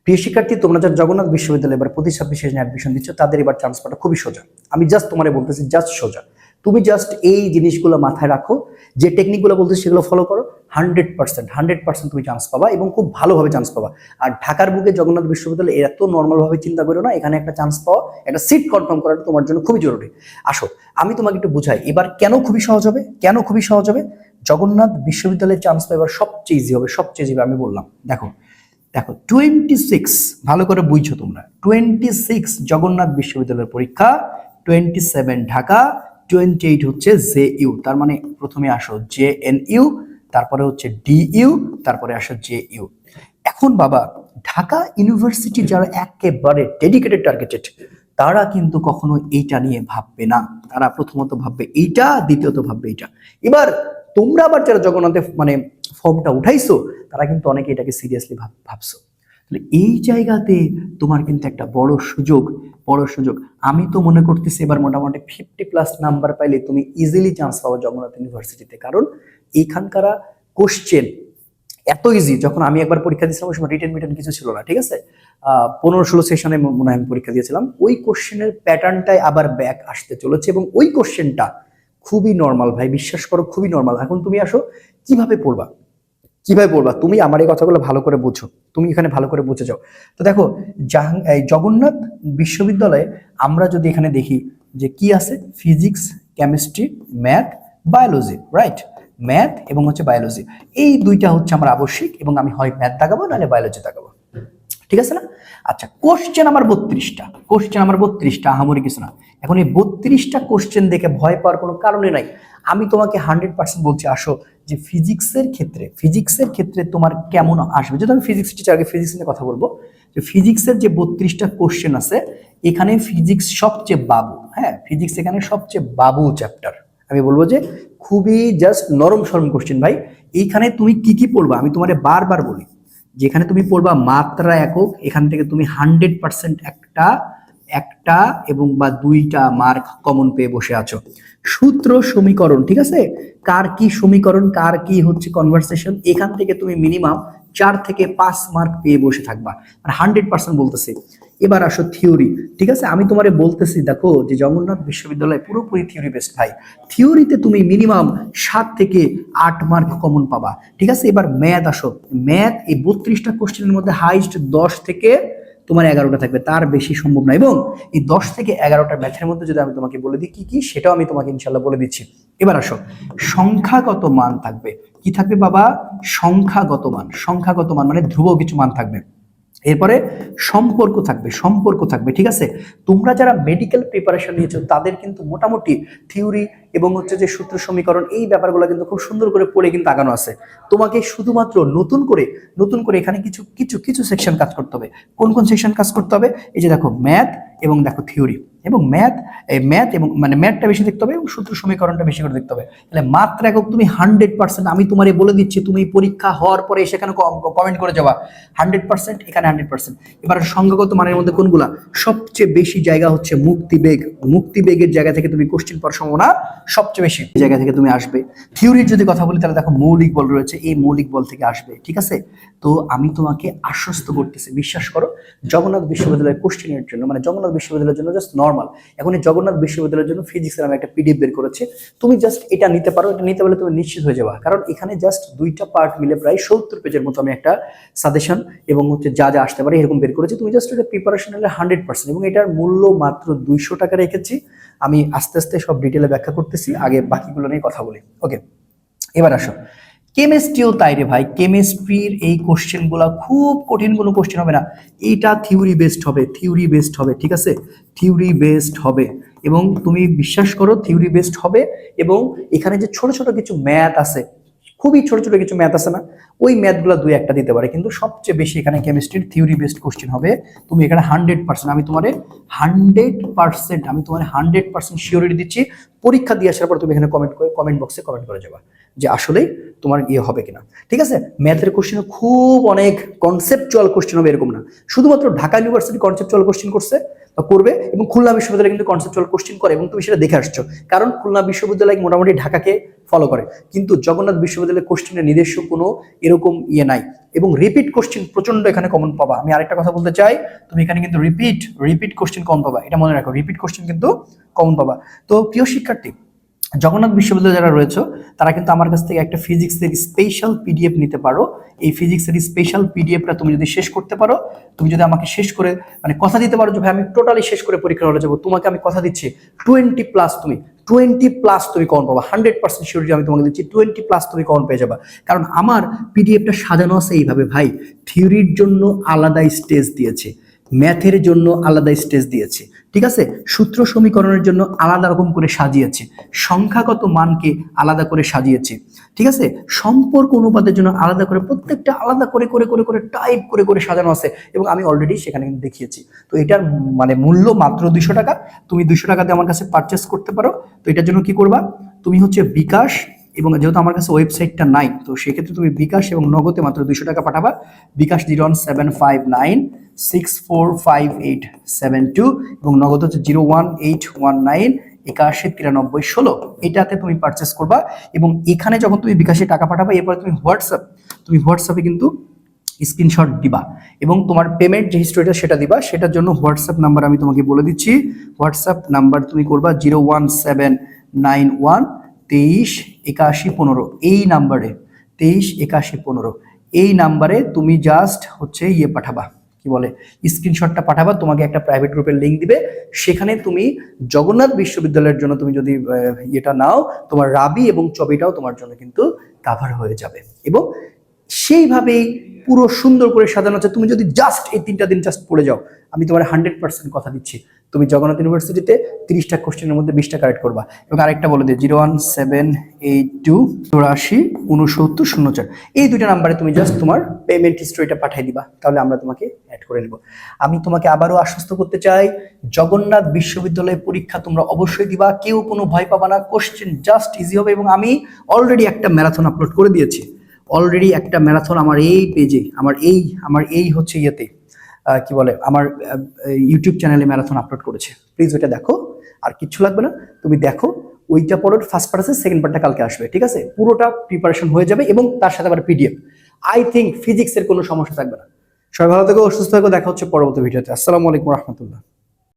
প্রিয় শিক্ষার্থী, তোমরা যারা জগন্নাথ বিশ্ববিদ্যালয়ে এবার 25-26 সেশনে অ্যাডমিশন দিচ্ছ, তাদের এবার চান্স পাওয়াটা খুবই সোজা। আমি জাস্ট তোমারে বলতেছি, জাস্ট সোজা। তুমি জাস্ট এই জিনিসগুলো মাথায় রাখো, যে টেকনিকগুলো বলতেছি সেগুলো ফলো করো। 100% তুমি চান্স পাবা এবং খুব ভালোভাবে চান্স পাবা। আর ঢাকার বুকে জগন্নাথ বিশ্ববিদ্যালয় এত নর্মালভাবে চিন্তা করো না, এখানে একটা চান্স পাওয়া, একটা সিট কনফার্ম করাটা তোমার জন্য খুবই জরুরি। আসো আমি তোমাকে একটু বুঝাই এবার কেন খুবই সহজ হবে, কেন খুবই সহজ হবে। জগন্নাথ বিশ্ববিদ্যালয়ে চান্স পাওয়া এবার সবচেয়ে ইজি হবে, সবচেয়ে ইজি। আমি বললাম দেখো দেখো 26, ভালো করে বুঝছো তোমরা। 26 জগন্নাথ বিশ্ববিদ্যালয়ের পরীক্ষা, 27 ঢাকা, 28 হচ্ছে জেইউ। তার মানে প্রথমে আসো জেএনইউ, তারপরে হচ্ছে ডিইউ, তারপরে আসো জেইউ। এখন বাবা, ঢাকা ইউনিভার্সিটি যারা একেবারে ডেডিকেটেড টার্গেটেড, তারা কিন্তু কখনো এইটা নিয়ে ভাববে না। তারা প্রথমত ভাববে এইটা, দ্বিতীয়ত ভাববে এইটা। এবার তোমরা আবার যারা জগন্নাথে মানে ফর্মটা উঠাইছো, তারা কিন্তু অনেকে এটাকে সিরিয়াসলি ভাবছো। তাহলে এই জায়গাতে তোমার কিন্তু একটা বড় সুযোগ, বড় সুযোগ। আমি তো মনে করতেছি এবার মোটামুটি 50+ নাম্বার পাইলে তুমি ইজিলি চান্স পাবো জগন্নাথ ইউনিভার্সিটিতে। কারণ এইখানকার কোশ্চেন এত ইজি। যখন আমি একবার পরীক্ষা দিয়েছিলাম ওই সময় রিটেন কিছু ছিল না, ঠিক আছে। 15-16 সেশনে মনে হয় আমি পরীক্ষা দিয়েছিলাম। ওই কোশ্চেনের প্যাটার্নটাই আবার ব্যাক আসতে চলেছে এবং ওই কোশ্চেনটা খুবই নর্মাল ভাই, বিশ্বাস করো খুবই নর্মাল। এখন তুমি আসো কিভাবে পড়বা, কিভাবে পড়বা, তুমি আমার এই কথাগুলো ভালো করে বুঝো, তুমি এখানে ভালো করে বুঝে যাও। তো দেখো জগন্নাথ বিশ্ববিদ্যালয়ে আমরা যদি এখানে দেখি যে কি আছে, physics, chemistry, math, biology, right. Math এবং হচ্ছে বায়োলজি, এই দুইটা হচ্ছে আমার আবশ্যিক এবং আমি হয় ম্যাথ দাগাবো নাহলে বায়োলজি দাগাবো, ঠিক আছে না। আচ্ছা, কোশ্চেন আমার 32টা, কোশ্চেন আমার 32টা, আহামরি কিছু না। এখন এই 32টা কোশ্চেন দেখে ভয় পাওয়ার কোনো কারণে নাই। আমি তোমাকে 100% বলছি, আসো যে ফিজিক্সের ক্ষেত্রে তোমার কেমন আসবে। যদি আমি ফিজিক্স টিচার, আগে ফিজিক্স নিয়ে কথা বলবো। যে ফিজিক্সের যে 32টা কোশ্চেন আছে, এখানে ফিজিক্স সবচেয়ে বাবু, হ্যাঁ ফিজিক্স এখানে সবচেয়ে বাবু চ্যাপ্টার। আমি বলবো যে খুবই জাস্ট নরম সরম কোশ্চেন ভাই। এইখানে তুমি কি কি পড়বা আমি তোমারে বারবার বলি, যেখানে তুমি পড়বা মাত্রা একক, এখান থেকে তুমি 100% একটা একটা এবং বা দুইটা মার্ক কমন পেয়ে বসে আছো। সূত্র সমীকরণ, ঠিক আছে, কার কি সমীকরণ, কার কি হচ্ছে কনভারসেশন, এখান থেকে তুমি মিনিমাম 4 থেকে 5 মার্ক পেয়ে বসে থাকবা, আর 100% বলতেছি। এবার আসো থিওরি, ঠিক আছে। আমি তোমারে বলতেছি দেখো যে জগন্নাথ বিশ্ববিদ্যালয় পুরোপুরি থিওরি বেসড ভাই। থিওরিতে তুমি মিনিমাম 7 থেকে 8 মার্ক কমন পাবা, ঠিক আছে। এবার ম্যাথ আসো, ম্যাথ এই 32টা কোশ্চেনের মধ্যে হাইস্ট 10 থেকে তোমার 11টা থাকবে, তার বেশি সম্ভব না। এবং এই 10 থেকে 11টা ম্যাথের মধ্যে যদি আমি তোমাকে বলে দিই কি কি, সেটাও আমি তোমাকে ইনশাল্লাহ বলে দিচ্ছি। এবার আসো, সংখ্যাগত মান থাকবে। কি থাকবে বাবা? সংখ্যাগত মান মানে ধ্রুব কিছু মান থাকবে। এরপরে সম্পর্ক থাকবে, ঠিক আছে। তোমরা যারা মেডিকেল প্রিপারেশন নিয়েছো তাদের কিন্তু মোটামুটি থিওরি এবং হচ্ছে যে সূত্র সমীকরণ এই ব্যাপারগুলো কিন্তু খুব সুন্দর করে পড়ে কিন্তু আগানো আছে। তোমাকে শুধুমাত্র নতুন করে এখানে কিছু কিছু কিছু সেকশন কাজ করতে হবে। কোন কোন সেকশন কাজ করতে হবে? এই যে দেখো ম্যাথ এবং দেখো থিওরি এবং ম্যাথ এবং মানে ম্যাথটা বেশি দেখতে হবে এবং সূত্র সমীকরণটা বেশি করে দেখতে হবে। তাহলে মাত্রা একক তুমি 100%, আমি তোমারে বলে দিচ্ছি, তুমি পরীক্ষা হওয়ার পরে সেখানে কমেন্ট করে যাবা 100%, এখানে 100%। এবার সংখ্যাগত মানের মধ্যে কোনগুলা সবচেয়ে বেশি জায়গা হচ্ছে মুক্তিবেগের জায়গা থেকে তুমি কোশ্চেন পাওয়ার সম্ভাবনা সবচেয়ে বেশি জায়গা থেকে তুমি আসবে। থিওরির যদি কথা বলি তাহলে দেখো মৌলিক বল রয়েছে, এই মৌলিক বল থেকে আসবে, ঠিক আছে। তো আমি তোমাকে আশ্বস্ত করতেছি, বিশ্বাস করো, জগন্নাথ বিশ্ববিদ্যালয়ের কোশ্চেনের জন্য মানে জগন্নাথ বিশ্ববিদ্যালয়ের জন্য জাস্ট নর্মাল। এখন এই জগন্নাথ বিশ্ববিদ্যালয়ের জন্য ফিজিক্সের আমি একটা পিডিএফ বের করেছি, তুমি জাস্ট এটা নিতে পারো। এটা নিতে পারলে তুমি নিশ্চিত হয়ে যাবা, কারণ এখানে জাস্ট 2টা পার্ট মিলে প্রায় 70 পেজের মতো আমি একটা সাজেশন এবং হচ্ছে যা যা আসতে পারে এরকম বের করেছি। তুমি জাস্ট এটা প্রিপারেশন নিলে 100%, এবং এটার মূল্য মাত্র 200 টাকা রেখেছি। আমি আস্তে আস্তে সব ডিটেলে ব্যাখ্যা করতেছি, আগে বাকিগুলো নিয়ে কথা বলি। ওকে, এবার আসো কেমিস্ট্রিও তাই রে ভাই। কেমিস্ট্রির এই কোশ্চেনগুলো খুব কঠিন কোনো কোশ্চেন হবে না, এইটা থিওরি বেসড হবে, ঠিক আছে, থিওরি বেসড হবে। এবং তুমি বিশ্বাস করো থিওরি বেসড হবে। এবং এখানে যে ছোট ছোট কিছু ম্যাথ আছে, খুবই ছোট ছোট কিছু ম্যাথ আছে না, ওই ম্যাথগুলো 2-1টা দিতে পারে, কিন্তু সবচেয়ে বেশি এখানে কেমিস্ট্রির থিওরি বেসড কোশ্চেন হবে। তুমি এখানে 100%, আমি তোমার 100% শিওরিটি দিচ্ছি। পরীক্ষা দিয়ে আসার পর তুমি এখানে কমেন্ট বক্সে কমেন্ট করে যাবা যে আসলেই তোমার হবে কিনা, ঠিক আছে। ম্যাথের কোশ্চেন খুব অনেক কনসেপচুয়াল কোশ্চেন হবে, এরকম না শুধুমাত্র ঢাকা ইউনিভার্সিটি কনসেপচুয়াল কোশ্চেন করছে, বা করবে। এবং খুলনা বিশ্ববিদ্যালয় কিন্তু কনসেপচুয়াল কোশ্চেন করে এবং তুমি সেটা দেখে আসছো, কারণ খুলনা বিশ্ববিদ্যালয় মোটামুটি ঢাকাকে ফলো করে, কিন্তু জগন্নাথ বিশ্ববিদ্যালয়ের কোশ্চেনের নিজস্ব কোনো এরকম ইয়ে নাই। এবং রিপিট কোশ্চেন প্রচন্ড এখানে কমন পাবা। আমি আরেকটা কথা বলতে চাই, তুমি এখানে কিন্তু রিপিট কোশ্চেন কমন পাবা, এটা মনে রাখো, রিপিট কোশ্চেন কিন্তু কমন পাবা। তো প্রিয় শিক্ষার্থী, জগন্নাথ বিশ্ববিদ্যালয়ে যারা রয়েছে তারা কিন্তু আমার কাছ থেকে একটা ফিজিক্সের স্পেশাল পিডিএফ নিতে পারো। এই ফিজিক্সের স্পেশাল পিডিএফটা তুমি যদি শেষ করতে পারো, তুমি যদি আমাকে শেষ করে মানে কথা দিতে পারো যে ভাই আমি টোটালি শেষ করে পরীক্ষা হলে যাবো, তোমাকে আমি কথা দিচ্ছি 20+ তুমি কমন পাবা। 100% শিওরিটি আমি তোমাকে দিচ্ছি, 20+ তুমি কমন পেয়ে যাবা। কারণ আমার পিডিএফটা সাজানো আছে এইভাবে ভাই, থিওরির জন্য আলাদা স্টেজ দিয়েছে, ম্যাথের জন্য আলাদা স্টেজ দিয়েছে, ঠিক আছে, সূত্র সমীকরণের জন্য আলাদা রকম করে সাজিয়েছে, সংখ্যাগত মানকে আলাদা করে সাজিয়েছে, ঠিক আছে, সম্পর্ক অনুপাতের জন্য আলাদা করে, প্রত্যেকটা আলাদা করে করে করে করে টাইপ করে করে সাজানো আছে এবং আমি অলরেডি সেখানে কিন্তু দেখিয়েছি। তো এটার মানে মূল্য মাত্র 200 টাকা। তুমি 200 টাকাতে আমার কাছে পারচেস করতে পারো। তো এটার জন্য কি করবা, তুমি হচ্ছে বিকাশ, এবং যেহেতু আমার কাছে ওয়েবসাইটটা নাই, তো সেক্ষেত্রে তুমি বিকাশ এবং নগদে মাত্র 200 টাকা পাঠাবা। বিকাশ 01759645872 এবং নগদ হচ্ছে 01819819316। এটাতে তুমি পারচেস করবা এবং এখানে যখন তুমি বিকাশে টাকা পাঠাবা, এরপরে তুমি হোয়াটসঅ্যাপে কিন্তু স্ক্রিনশট দিবা এবং তোমার পেমেন্ট যে হিস্ট্রিটা সেটা দিবা। সেটার জন্য হোয়াটসঅ্যাপ নাম্বার আমি তোমাকে বলে দিচ্ছি। হোয়াটসঅ্যাপ নাম্বার তুমি করবা 01791238115, এই নাম্বারে 238115, এই নাম্বারে তুমি জাস্ট হচ্ছে ইয়ে পাঠাবা, কি বলে, স্ক্রিনশটটা পাঠাবা। তোমাকে একটা প্রাইভেট গ্রুপের লিঙ্ক দিবে, সেখানে তুমি জগন্নাথ বিশ্ববিদ্যালয়ের জন্য তুমি যদি এটা নাও, তোমার রাবি এবং চবিটাও তোমার জন্য কিন্তু কাভার হয়ে যাবে। এবং সেইভাবেই পুরো সুন্দর করে সাজানো আছে। তুমি যদি জাস্ট এই 3টা দিন জাস্ট পড়ে যাও, আমি তোমার 100% কথা দিচ্ছি, তুমি জগন্নাথ ইউনিভার্সিটিতে 30টা কোশ্চেনের মধ্যে 20টা কারেক্ট করবা। এবং আরেকটা বলে দিই, 01782846904, এই 2টা নাম্বারে তুমি জাস্ট তোমার পেমেন্ট হিস্ট্রিটা পাঠিয়ে দিবা, তাহলে আমরা তোমাকে অ্যাড করে নেব। আমি তোমাকে আবারও আশ্বস্ত করতে চাই, জগন্নাথ বিশ্ববিদ্যালয়ে পরীক্ষা তোমরা অবশ্যই দিবা, কেউ কোনো ভয় পাবা না, কোশ্চেন জাস্ট ইজি হবে। এবং আমি অলরেডি একটা ম্যারাথন আপলোড করে দিয়েছি, অলরেডি একটা ম্যারাথন আমার এই পেজে, আমার এই হচ্ছে ইয়েতে কি বলে, আমার ইউটিউব চ্যানেলে ম্যারাথন আপলোড করেছে। প্লিজ ওইটা দেখো, আর কিচ্ছু লাগবে না, তুমি দেখো ওইটা পড়ো। ফার্স্ট পার্ট আছে, সেকেন্ড পার্টটা কালকে আসবে, ঠিক আছে, পুরোটা প্রিপারেশন হয়ে যাবে এবং তার সাথে আবার পিডিএফ। আই থিঙ্ক ফিজিক্সের কোনো সমস্যা থাকবে না। সবাই ভালো থেকো, সুস্থ থেকো, দেখা হচ্ছে পরবর্তী ভিডিওতে। আসসালামু আলাইকুম রহমতুল্লাহ।